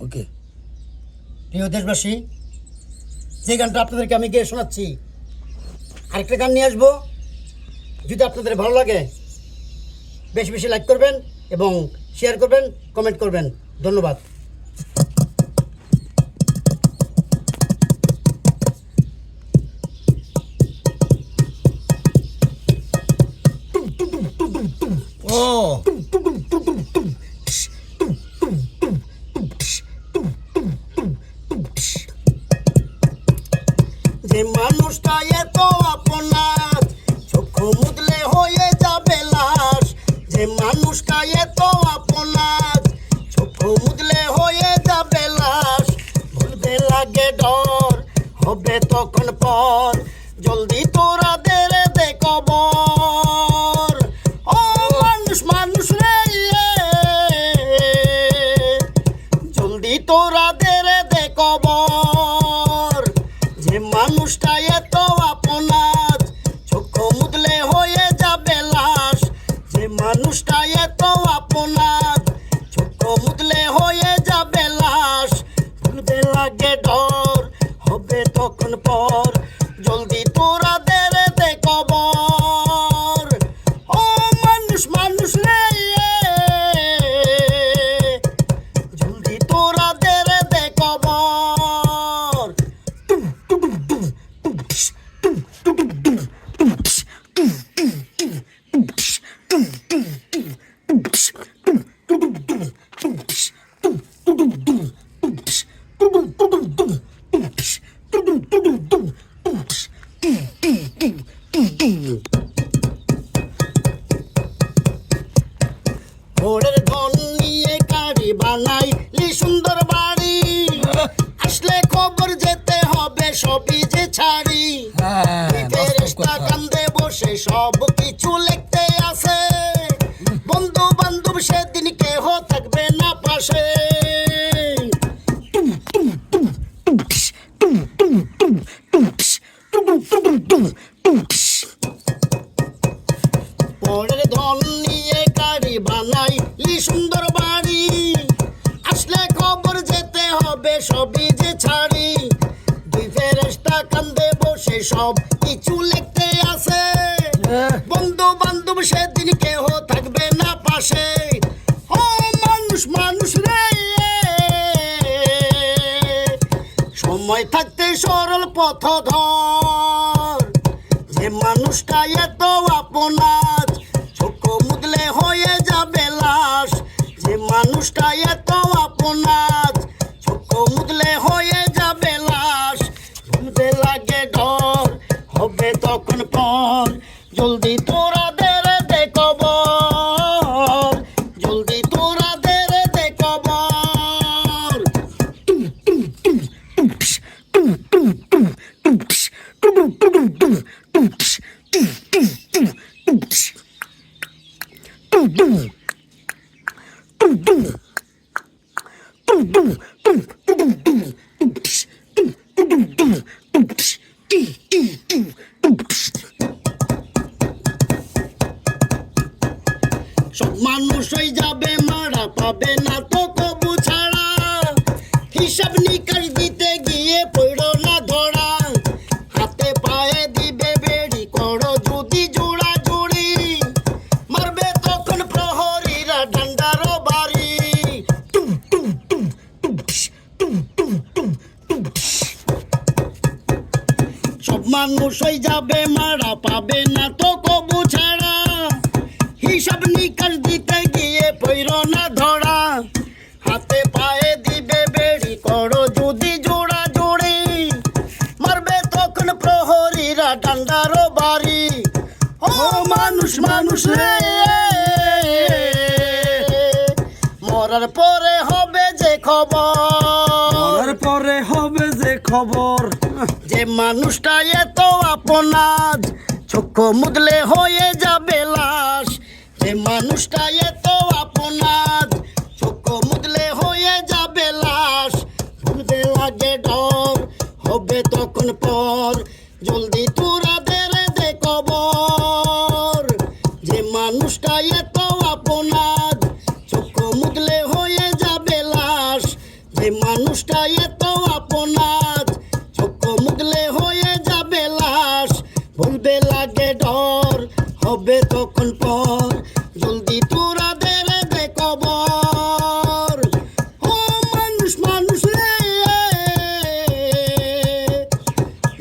ওকে। প্রিয় দেশবাসী, যে গানটা আপনাদেরকে আমি গিয়ে শোনাচ্ছি, আরেকটা গান নিয়ে আসবো। যদি আপনাদের ভালো লাগে বেশি বেশি লাইক করবেন এবং শেয়ার করবেন, কমেন্ট করবেন। ধন্যবাদ। ও যে মানুষটা এত আপনার, চক্ষু মুদলে হয়ে যাবে লাশ। যে মানুষটা এত আপনার, চক্ষু মুদলে হয়ে যাবে লাশ। ভুলতে লাগে ডর, হবে তখন পর, জলদি তোরা দে রে দে কবর। ও মানুষ মানুষ রে, জলদি তোরা দে রে দে কবর। যে মানুষটা এত আপনার, চক্ষু মুদলে হয়ে যাবে লাশ। যে মানুষটা এত আপনার, চক্ষু মুদলে হয়ে যাবে লাশ। ভুলতে লাগে ডর, হবে তখন পর, জলদি তোরা দে রে দে কবর। ও মানুষ মানুষ রে, জলদি তোরা দে রে দে কবর। ভোরের ধন নিয়ে গাড়ি বানাইলি সুন্দর বাড়ি, আসলে খবর যেতে হবে সবই যে ছাড়ি। ফেরেশতা কান্দে বসে সব কিছু লিখতে আছে, বন্ধু বান্ধব সেদিন কেহ থাকবে না পাশে। পরের ধন নিয়ে গাড়ি বানাইলি সুন্দর বাড়ি, আসলে খবর যেতে হবে সবই যে ছাড়ি। দুই ফেরেশতা কান্দে বসে সব কিছু লিখতে আছে, বন্ধু বান্ধব সেদিন কেহ থাকবে না পাশে। ও মানুষ মানুষ রে, সময় থাকতে সরল পথ ধর। যে মানুষটা এত আপনার, চক্ষু মুদলে হয়ে যাবে লাশ। যে মানুষটা এত আপনার, চক্ষু মুদলে হয়ে যাবে লাশ। ভুলতে লাগে ডর, হবে তখন পর, জলদি তোরা দে রে দে কবর। জলদি তোরা দে রে দে কবর। সব মানুষ হয়ে যাবে মারা, পাবে না তো কবু ছাড়া। হিসাব নিকাশ দিতে গিয়ে পড়ো না ধরা, হাতে পায়ে দিবে বেড়ি, করো যদি জোড়া জুড়ি। মারবে তখন প্রহরীরা ডান্ডারও বাড়ি। সব মানুষ হয়ে যাবে মারা, পাবে না তো কবু ছাড়া। হিসাব নিকাশ দিতে গিয়ে পড়ো না ধরা, হাতে পায়ে দিবে বেড়ি, করো যদি জোড়া জোড়ি। মারবে তখন প্রহরীরা ডান্ডারও বাড়ি। ও মানুষ মানুষ রে, মরার পরে হবে যে খবর। পরে হবে যে খবর। যে মানুষটা এত আপনার, চক্ষু মুদলে হয়ে যাবে লাশ। যে মানুষটা এত আপনার, চক্ষু মুদলে হয়ে যাবে লাশ। ভুলতে লাগে ডর, হবে তখন পর, জলদি তোরা দে রে দে কবর। যে মানুষটা এত আপনার, চক্ষু মুদলে হয়ে যাবে লাশ। যে এত আপনার চক্ষু মুদলে হয়ে যাবে লাশ বলবে লাগে ডর হবে তখন পর জলদি তোরা দে রে দে কবর ও মানুষ মানুষ রে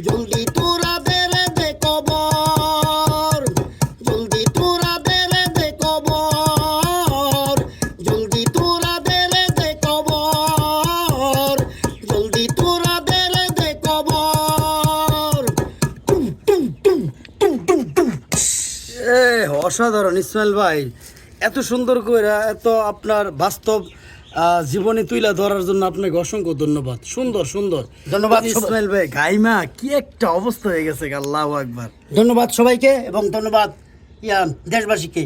জলদি তোরা দে রে দে কবর জলদি তোরা দে রে দে কবর জলদি তোরা দে রে দে কবর জলদি তোরা দে রে দে কবর টুম টুম টুম টুম টুম টুম এ অসাধারণ ইসমাইল ভাই, এত সুন্দর করে এত আপনার বাস্তব জীবনে তুইলা ধরার জন্য আপনাকে অসংখ্য ধন্যবাদ। সুন্দর সুন্দর ধন্যবাদ ইসমাইল ভাই। গাইমা কি একটা অবস্থা হয়ে গেছে, আল্লাহু আকবার। ধন্যবাদ সবাইকে এবং ধন্যবাদ দেশবাসীকে।